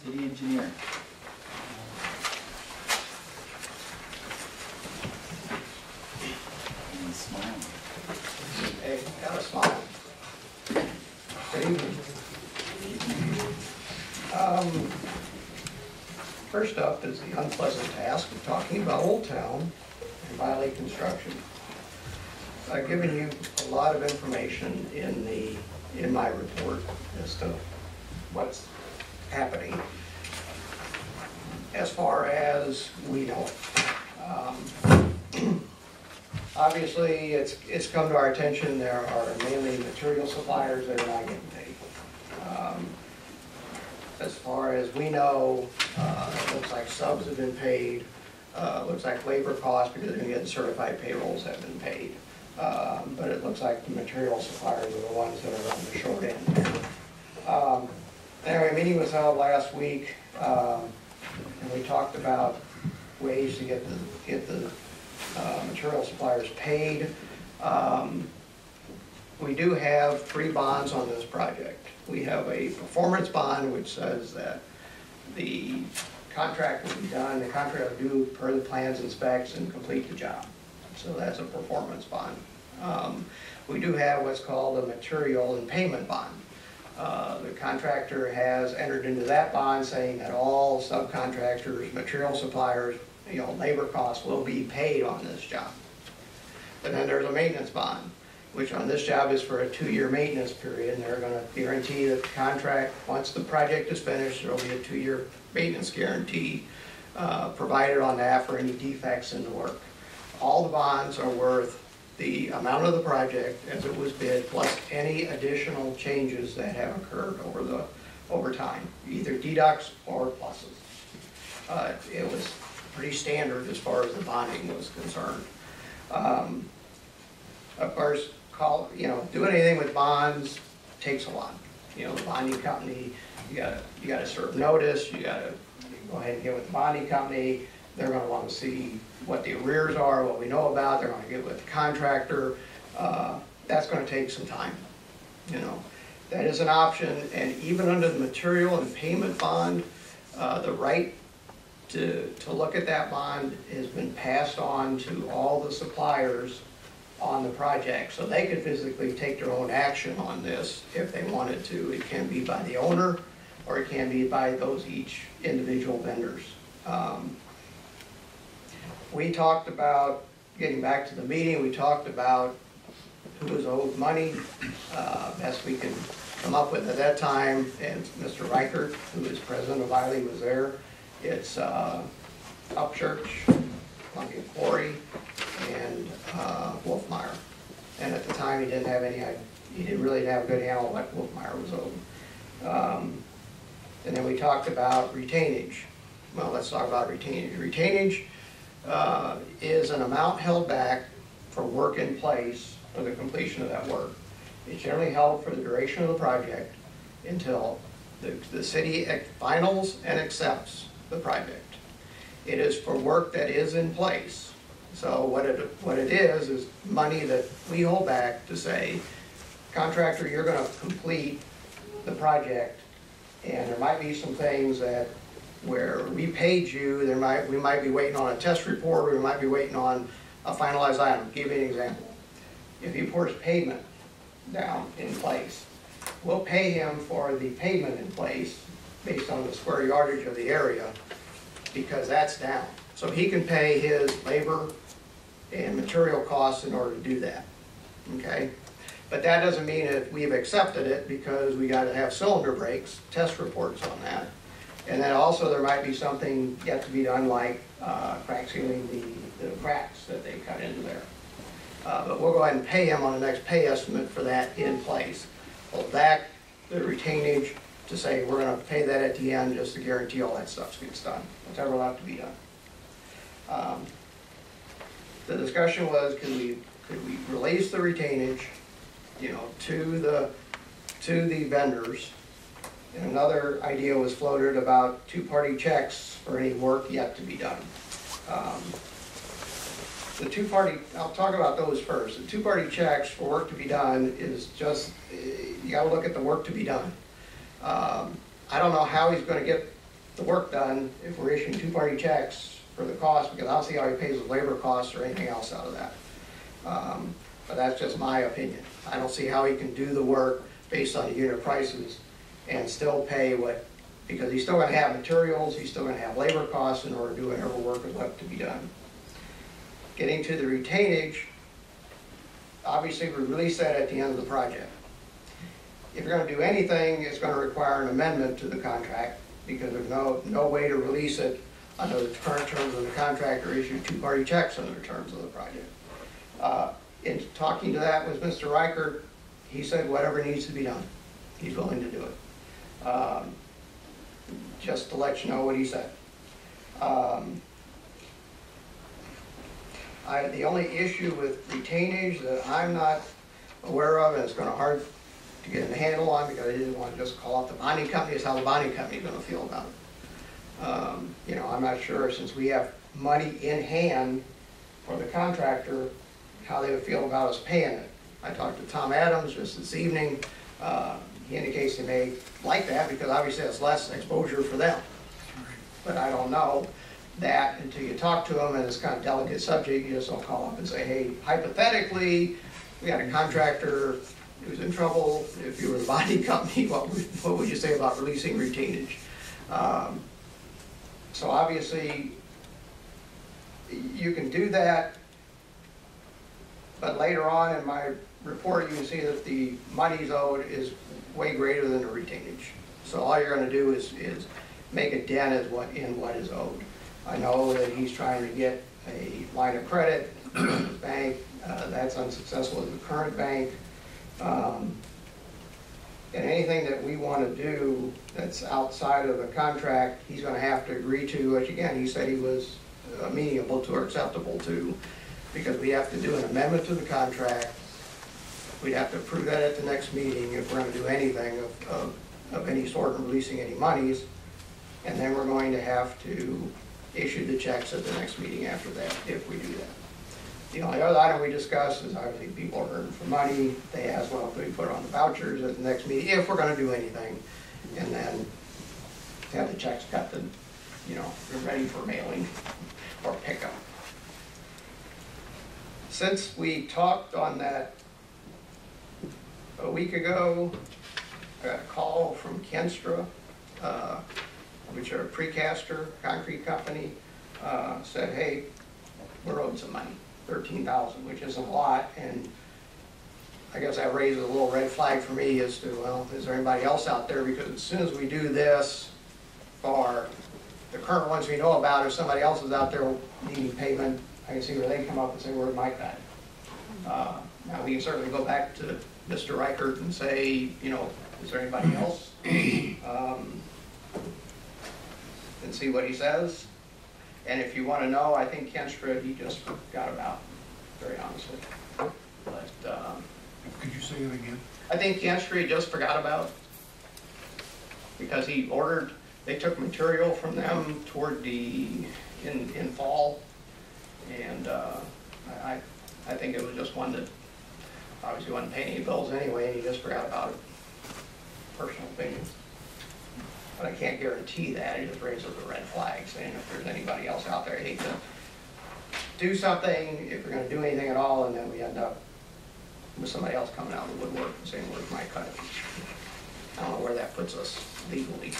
city engineer. And he's smiling. Hey, got a smile. Good evening. First up is the unpleasant task of talking about Old Town and Valley construction. I've given you a lot of information in my report as to what's happening as far as we know. Obviously, it's come to our attention there are mainly material suppliers that are not getting paid. As far as we know, it looks like subs have been paid. Looks like labor costs, because they're getting certified payrolls, have been paid. But it looks like the material suppliers are the ones that are on the short end. Anyway, a meeting was held last week, and we talked about ways to get the material suppliers paid. We do have 3 bonds on this project. We have a performance bond, which says that the contract will be done, the contract will do per the plans and specs and complete the job. So that's a performance bond. We do have what's called a material and payment bond. The contractor has entered into that bond saying that all subcontractors, material suppliers, labor costs will be paid on this job. But then there's a maintenance bond, which on this job is for a 2-year maintenance period, and they're going to guarantee that the contract, once the project is finished, there will be a 2-year maintenance guarantee provided on that for any defects in the work. All the bonds are worth the amount of the project as it was bid, plus any additional changes that have occurred over time, either deducts or pluses. It was pretty standard as far as the bonding was concerned. Of course, doing anything with bonds takes a lot. The bonding company, you got to serve notice. You got to go ahead and get with the bonding company. They're going to want to see what the arrears are, what we know about. They're going to get with the contractor. That's going to take some time. That is an option, and even under the material and payment bond, the right to look at that bond has been passed on to all the suppliers on the project, so they could physically take their own action on this if they wanted to. It can be by the owner, or it can be by each individual vendors. We talked about, getting back to the meeting, we talked about who was owed money, best we could come up with at that time, and Mr. Reichert, who is president of Wiley, was there. It's Upchurch, Columbia Quarry, and Wolfmeyer. And at the time, he didn't really have a good handle on what Wolfmeyer was owed. And then we talked about retainage. Well, let's talk about retainage. Retainage is an amount held back for work in place for the completion of that work. It's generally held for the duration of the project until the city finals and accepts the project. It is for work that is in place. So what it is money that we hold back to say, contractor, you're going to complete the project, and there might be some things that where we paid you, we might be waiting on a test report, or we might be waiting on a finalized item. I'll give you an example. If he pours pavement down in place, we'll pay him for the pavement in place based on the square yardage of the area, because that's down. So he can pay his labor and material costs in order to do that, okay? But that doesn't mean that we've accepted it, because we got to have cylinder breaks, test reports on that. And then also there might be something yet to be done, like crack sealing the cracks that they cut into there. But we'll go ahead and pay him on the next pay estimate for that in place. Hold back the retainage to say we're going to pay that at the end just to guarantee all that stuff gets done, whatever will have to be done. The discussion was, could we release the retainage, to the vendors. And another idea was floated about 2-party checks for any work yet to be done. The 2-party, I'll talk about those first. The 2-party checks for work to be done is just, you got to look at the work to be done. I don't know how he's going to get the work done if we're issuing two-party checks for the cost, because I don't see how he pays his labor costs or anything else out of that. But that's just my opinion. I don't see how he can do the work based on the unit prices and still pay what, because he's still gonna have materials, he's still gonna have labor costs in order to do whatever work is left to be done. Getting to the retainage, obviously we release that at the end of the project. If you're gonna do anything, it's gonna require an amendment to the contract, because there's no way to release it under the current terms of the contract or issue two-party checks under the terms of the project. In talking to that with Mr. Reichert, he said whatever needs to be done, he's willing to do it. Just to let you know what he said. The only issue with retainage that I'm not aware of, and it's gonna hard to get a handle on because I didn't want to just call up the bonding company, is how the bonding company is gonna feel about it. You know, I'm not sure, since we have money in hand for the contractor, how they would feel about us paying it. I talked to Tom Adams just this evening. He indicates they may like that because obviously it's less exposure for them. But I don't know that until you talk to them, and it's kind of delicate subject. You just don't call up and say, hey, hypothetically, we got a contractor who's in trouble. If you were the bonding company, what would you say about releasing retainage? So obviously, you can do that, but later on in my report, you can see that the monies owed is way greater than the retainage. So all you're going to do is make a dent in what is owed. I know that he's trying to get a line of credit from his bank. That's unsuccessful at the current bank. And anything that we want to do that's outside of the contract, he's going to have to agree to, which again, he said he was amenable to or acceptable to, because we have to do an amendment to the contract. We'd have to approve that at the next meeting if we're going to do anything of any sort of releasing any monies. And then we're going to have to issue the checks at the next meeting after that, if we do that. The only other item we discussed is obviously people are earning for money. They ask, well, if we put on the vouchers at the next meeting, if we're going to do anything, and then have the checks cut and, you know, they're ready for mailing or pickup. Since we talked on that a week ago, I got a call from Kenstra, which are a precaster concrete company, said, hey, we're owed some money, $13,000, which isn't a lot, and I guess that raises a little red flag for me as to, well, is there anybody else out there? Because as soon as we do this for the current ones we know about, if somebody else is out there needing payment, I can see where they come up and say, where's my cut? Now we can certainly go back to Mr. Reichert and say, you know, is there anybody else? And see what he says. And if you want to know, I think Kenstra, he just forgot about, very honestly. But could you say it again? I think Kenstra just forgot about, because he ordered, they took material from them toward in fall, and I think it was just one that obviously wasn't paying any bills anyway, and he just forgot about it. Personal opinion. But I can't guarantee that. It just raises a red flag saying if there's anybody else out there, I hate to do something, if we're going to do anything at all, and then we end up with somebody else coming out of the woodwork and saying, where's my cut? I don't know where that puts us legally.